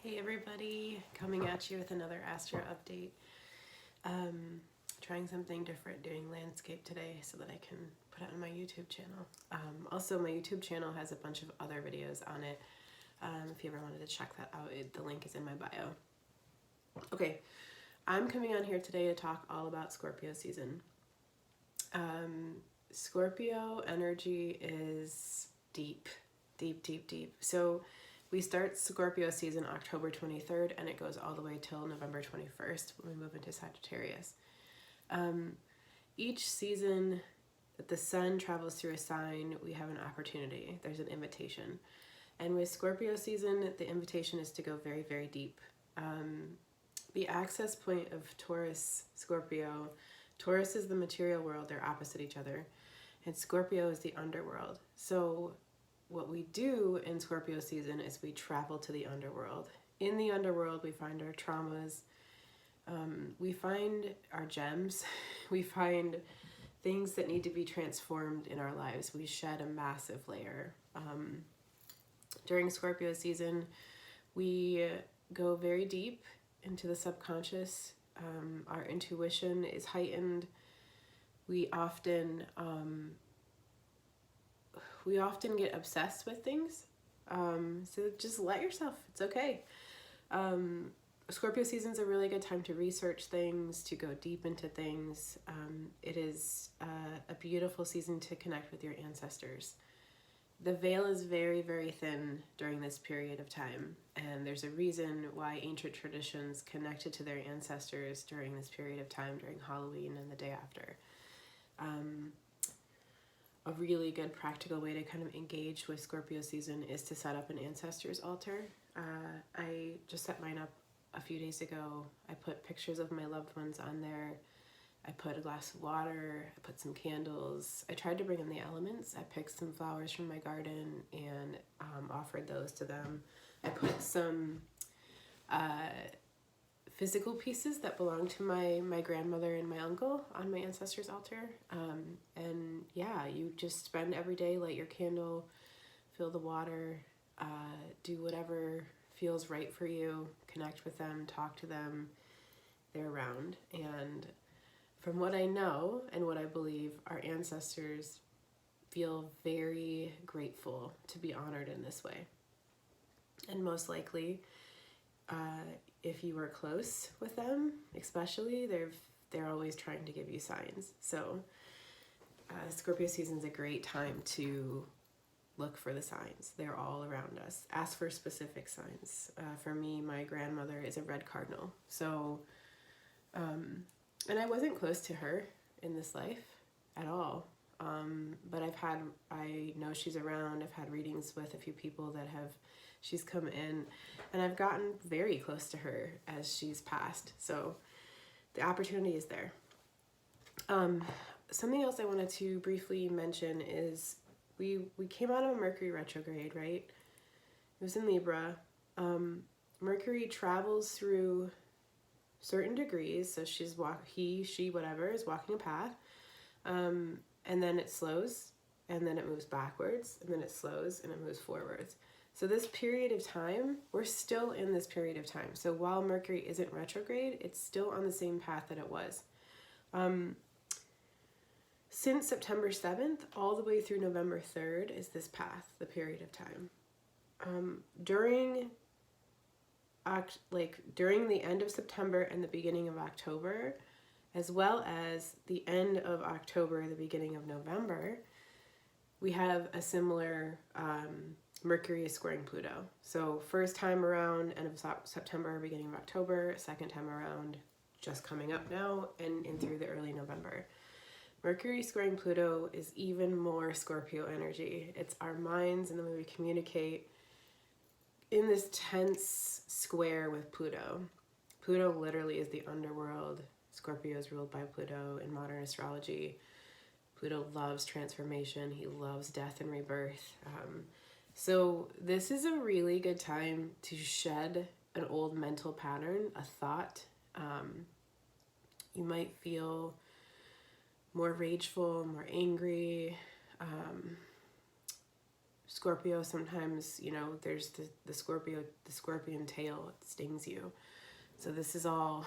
Hey everybody, coming at you with another Astro update. Trying something different, doing landscape today so that I can put it on my YouTube channel. Also, my YouTube channel has a bunch of other videos on it. If you ever wanted to check that out, the link is in my bio. Okay, I'm coming on here today to talk all about Scorpio season. Scorpio energy is deep, deep, deep, deep. So we start Scorpio season October 23rd and it goes all the way till November 21st when we move into Sagittarius. Each season that the sun travels through a sign, we have an opportunity. There's an invitation. And with Scorpio season, the invitation is to go very, very deep. The access point of Taurus, Scorpio, Taurus is the material world, they're opposite each other. And Scorpio is the underworld. So what we do in Scorpio season is we travel to the underworld. In the underworld, we find our traumas, we find our gems, we find things that need to be transformed in our lives. We shed a massive layer. During Scorpio season, we go very deep into the subconscious. Our intuition is heightened. We often get obsessed with things. So just let yourself, it's okay. Scorpio season's a really good time to research things, to go deep into things. It is a beautiful season to connect with your ancestors. The veil is very, very thin during this period of time, and there's a reason why ancient traditions connected to their ancestors during this period of time, during Halloween and the day after. A really good practical way to kind of engage with Scorpio season is to set up an ancestors altar. I just set mine up a few days ago. I put pictures of my loved ones on there. I put a glass of water, I put some candles. I tried to bring in the elements. I picked some flowers from my garden and offered those to them. I put some physical pieces that belong to my grandmother and my uncle on my ancestors' altar. And yeah, you just spend every day, light your candle, fill the water, do whatever feels right for you, connect with them, talk to them, they're around. And from what I know and what I believe, our ancestors feel very grateful to be honored in this way. And most likely, if you are close with them, especially, they're always trying to give you signs. So Scorpio season is a great time to look for the signs. They're all around us. Ask for specific signs. For me, my grandmother is a red cardinal. So, and I wasn't close to her in this life at all. But I know she's around. I've had readings with a few people that she's come in, and I've gotten very close to her as she's passed. So the opportunity is there. Something else I wanted to briefly mention is we came out of a Mercury retrograde, right? It was in Libra. Mercury travels through certain degrees, so she, whatever, is walking a path, and then it slows, and then it moves backwards, and then it slows, and it moves forwards. So this period of time, we're still in this period of time. So while Mercury isn't retrograde, it's still on the same path that it was. Since September 7th, all the way through November 3rd is this path, the period of time. During the end of September and the beginning of October, as well as the end of October, the beginning of November, we have a similar Mercury is squaring Pluto. So first time around, end of September, beginning of October, second time around, just coming up now, and through the early November. Mercury squaring Pluto is even more Scorpio energy. It's our minds and the way we communicate in this tense square with Pluto. Pluto literally is the underworld. Scorpio is ruled by Pluto in modern astrology. Pluto loves transformation. He loves death and rebirth. So this is a really good time to shed an old mental pattern, a thought. You might feel more rageful, more angry, Scorpio, sometimes, you know, there's the scorpion tail, it stings you. So this is all,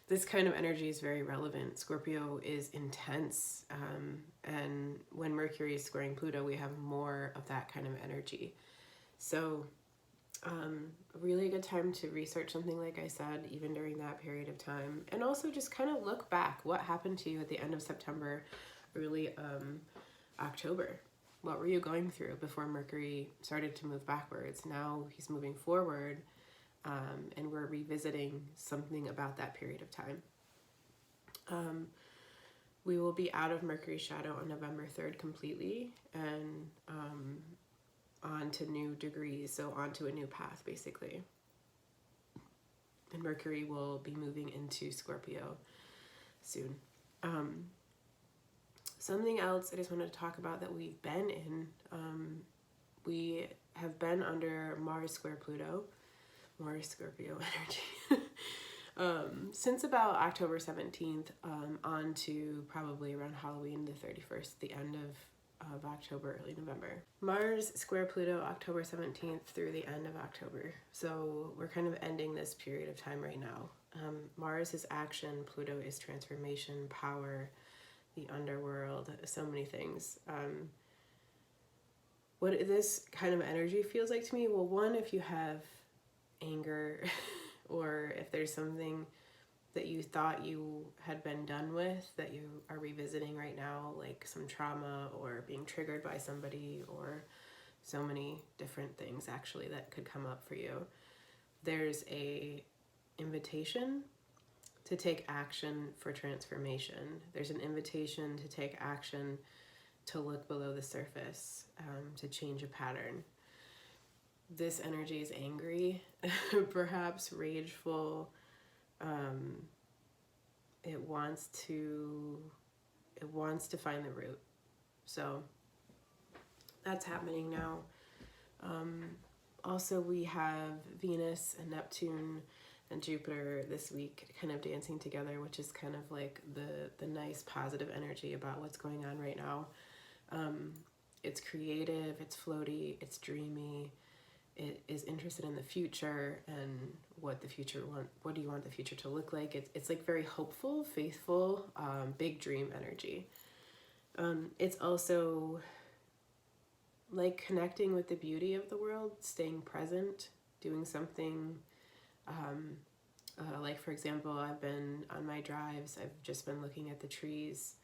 this kind of energy is very relevant. Scorpio is intense. And when Mercury is squaring Pluto, we have more of that kind of energy. So a really good time to research something, like I said, even during that period of time. And also just kind of look back. What happened to you at the end of September, early October? What were you going through before Mercury started to move backwards? Now he's moving forward, and we're revisiting something about that period of time. We will be out of Mercury's shadow on November 3rd completely, and on to new degrees, so onto a new path, basically. And Mercury will be moving into Scorpio soon. Something else I just wanted to talk about that we've been in, we have been under Mars square Pluto, Mars Scorpio energy, since about October 17th on to probably around Halloween the 31st, the end of October, early November. Mars square Pluto, October 17th through the end of October. So we're kind of ending this period of time right now. Mars is action, Pluto is transformation, power, the underworld, so many things. What this kind of energy feels like to me, well, one, if you have anger or if there's something that you thought you had been done with that you are revisiting right now, like some trauma or being triggered by somebody, or so many different things actually that could come up for you. There's a invitation to take action for transformation. There's an invitation to take action to look below the surface, to change a pattern. This energy is angry, perhaps rageful. It wants to find the root. So that's happening now. Also, we have Venus and Neptune and Jupiter this week kind of dancing together, which is kind of like the nice positive energy about what's going on right now. It's creative, it's floaty, it's dreamy. It is interested in the future and what do you want the future to look like? It's like very hopeful, faithful, big dream energy. It's also like connecting with the beauty of the world, staying present, doing something. Like for example, I've been on my drives, I've just been looking at the trees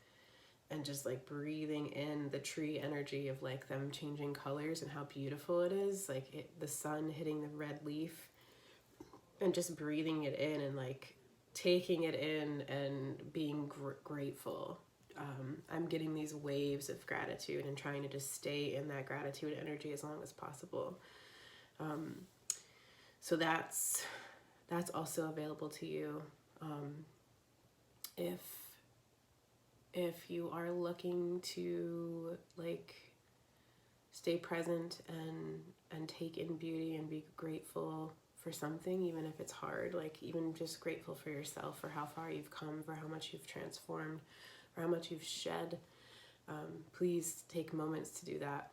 and just like breathing in the tree energy of like them changing colors and how beautiful it is, like the sun hitting the red leaf, and just breathing it in and like taking it in and being grateful. I'm getting these waves of gratitude and trying to just stay in that gratitude energy as long as possible. So that's also available to you. If you are looking to like stay present and take in beauty and be grateful for something, even if it's hard, like even just grateful for yourself, for how far you've come, for how much you've transformed, for how much you've shed, please take moments to do that.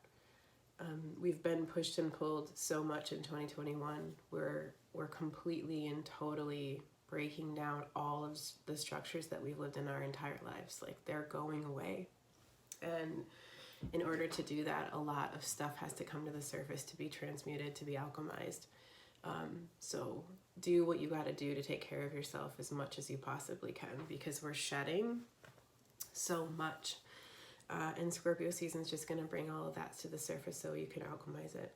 We've been pushed and pulled so much in 2021. We're completely and totally breaking down all of the structures that we've lived in our entire lives. Like they're going away. And in order to do that, a lot of stuff has to come to the surface to be transmuted, to be alchemized. So do what you got to do to take care of yourself as much as you possibly can, because we're shedding so much. And Scorpio season is just going to bring all of that to the surface so you can alchemize it.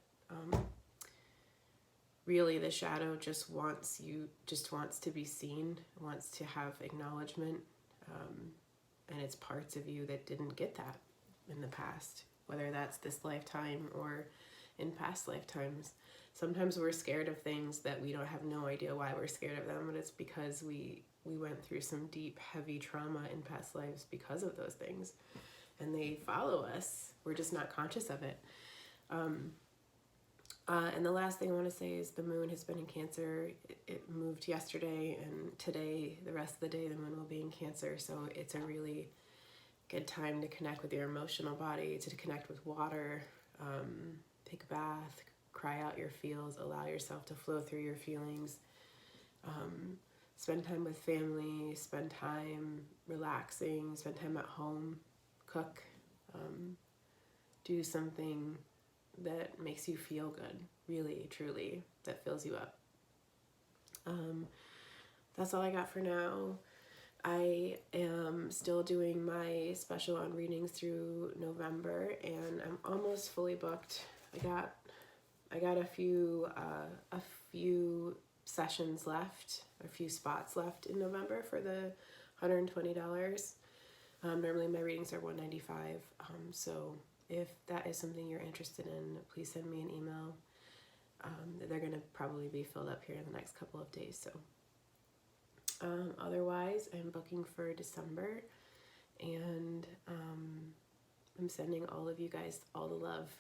Really, the shadow just wants to be seen, wants to have acknowledgement, and it's parts of you that didn't get that in the past, whether that's this lifetime or in past lifetimes. Sometimes we're scared of things that we don't have no idea why we're scared of them, but it's because we went through some deep, heavy trauma in past lives because of those things, and they follow us. We're just not conscious of it. And the last thing I want to say is the moon has been in Cancer. It moved yesterday, and today, the rest of the day, the moon will be in Cancer. So it's a really good time to connect with your emotional body, to connect with water, take a bath, cry out your feels, allow yourself to flow through your feelings. Spend time with family, spend time relaxing, spend time at home, cook, do something that makes you feel good, really, truly, that fills you up. That's all I got for now. I am still doing my special on readings through November, and I'm almost fully booked. I got a few sessions left, a few spots left in November for the $120. Normally my readings are $195. So if that is something you're interested in, please send me an email. They're going to probably be filled up here in the next couple of days. So otherwise, I'm booking for December, and I'm sending all of you guys all the love.